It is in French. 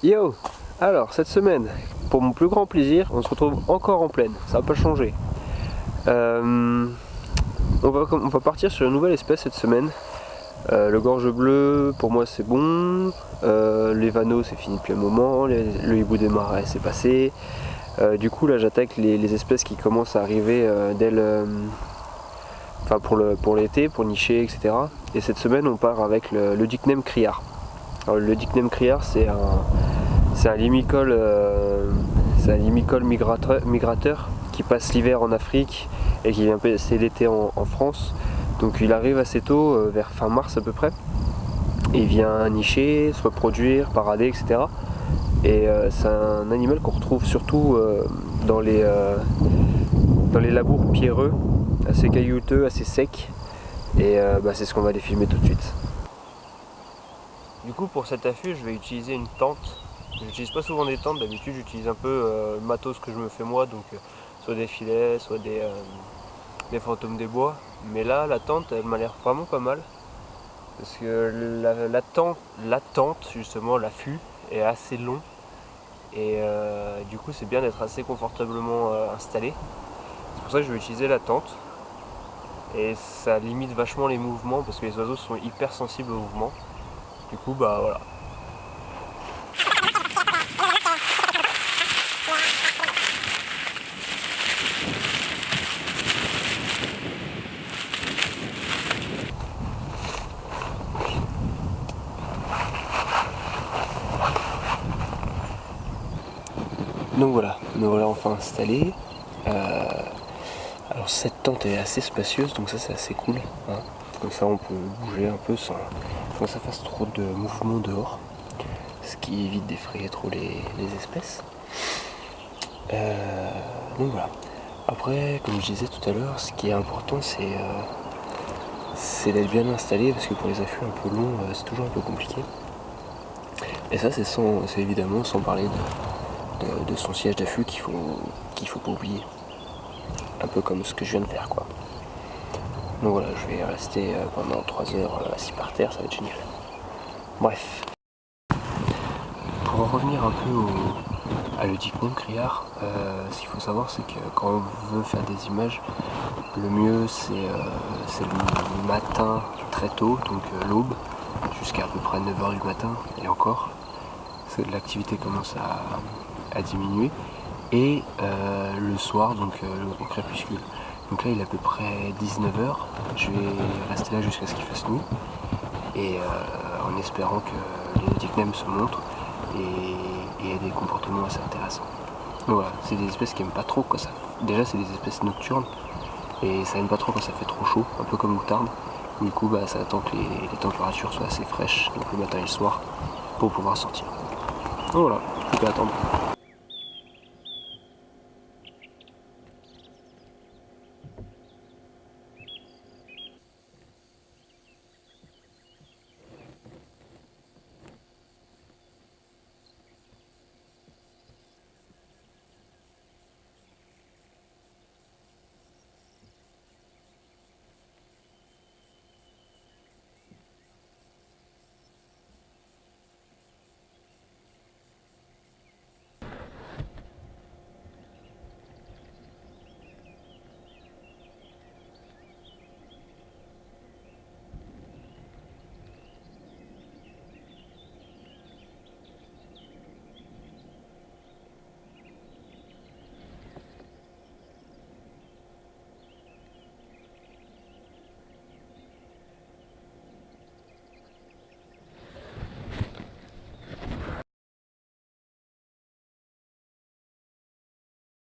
Yo! Alors, cette semaine, pour mon plus grand plaisir, on se retrouve encore en plaine, ça n'a pas changé. On va partir sur une nouvelle espèce cette semaine. Le gorge bleu, pour moi c'est bon. Les vanneaux c'est fini depuis un moment. Le hibou des marais c'est passé. Du coup là j'attaque les espèces qui commencent à arriver pour l'été, pour nicher, etc. Et cette semaine on part avec le Dicneum criard. Alors, le Dicneum criard c'est un limicole, migrateur qui passe l'hiver en Afrique et qui vient passer l'été en France. Donc il arrive assez tôt, vers fin mars à peu près. Et il vient nicher, se reproduire, parader, etc. Et c'est un animal qu'on retrouve surtout dans les labours pierreux, assez caillouteux, assez secs. Et c'est ce qu'on va aller filmer tout de suite. Du coup pour cet affût je vais utiliser une tente. J'utilise pas souvent des tentes, d'habitude j'utilise un peu le matos que je me fais moi, donc soit des filets, soit des fantômes des bois. Mais là la tente elle m'a l'air vraiment pas mal. Parce que la tente justement, l'affût est assez long. Et du coup c'est bien d'être assez confortablement installé. C'est pour ça que je vais utiliser la tente. Et ça limite vachement les mouvements parce que les oiseaux sont hyper sensibles aux mouvements. Du coup bah voilà. Donc voilà, me voilà enfin installé. Alors cette tente est assez spacieuse, donc ça c'est assez cool. Hein. Comme ça on peut bouger un peu sans que ça fasse trop de mouvements dehors. Ce qui évite d'effrayer trop les espèces. Donc voilà. Après, comme je disais tout à l'heure, ce qui est important c'est d'être bien installé parce que pour les affûts un peu longs, c'est toujours un peu compliqué. Et ça c'est évidemment sans parler de son siège d'affût qu'il faut pas oublier. Un peu comme ce que je viens de faire quoi. Donc voilà, je vais rester pendant 3 heures assis par terre, ça va être génial. Bref. Pour revenir un peu à le Dicneum criard, ce qu'il faut savoir c'est que quand on veut faire des images, le mieux c'est le matin très tôt, donc l'aube, jusqu'à peu près 9h du matin, et encore, l'activité commence à diminuer, et le soir, donc au crépuscule. Donc là il est à peu près 19h, je vais rester là jusqu'à ce qu'il fasse nuit, et en espérant que les Dicneum se montrent, et il y a des comportements assez intéressants. Donc voilà, c'est des espèces qui aiment pas trop quand ça. Déjà c'est des espèces nocturnes, et ça aime pas trop quand ça fait trop chaud, un peu comme moutarde. Du coup ça attend que les températures soient assez fraîches, donc le matin et le soir, pour pouvoir sortir. Donc voilà, je peux attendre.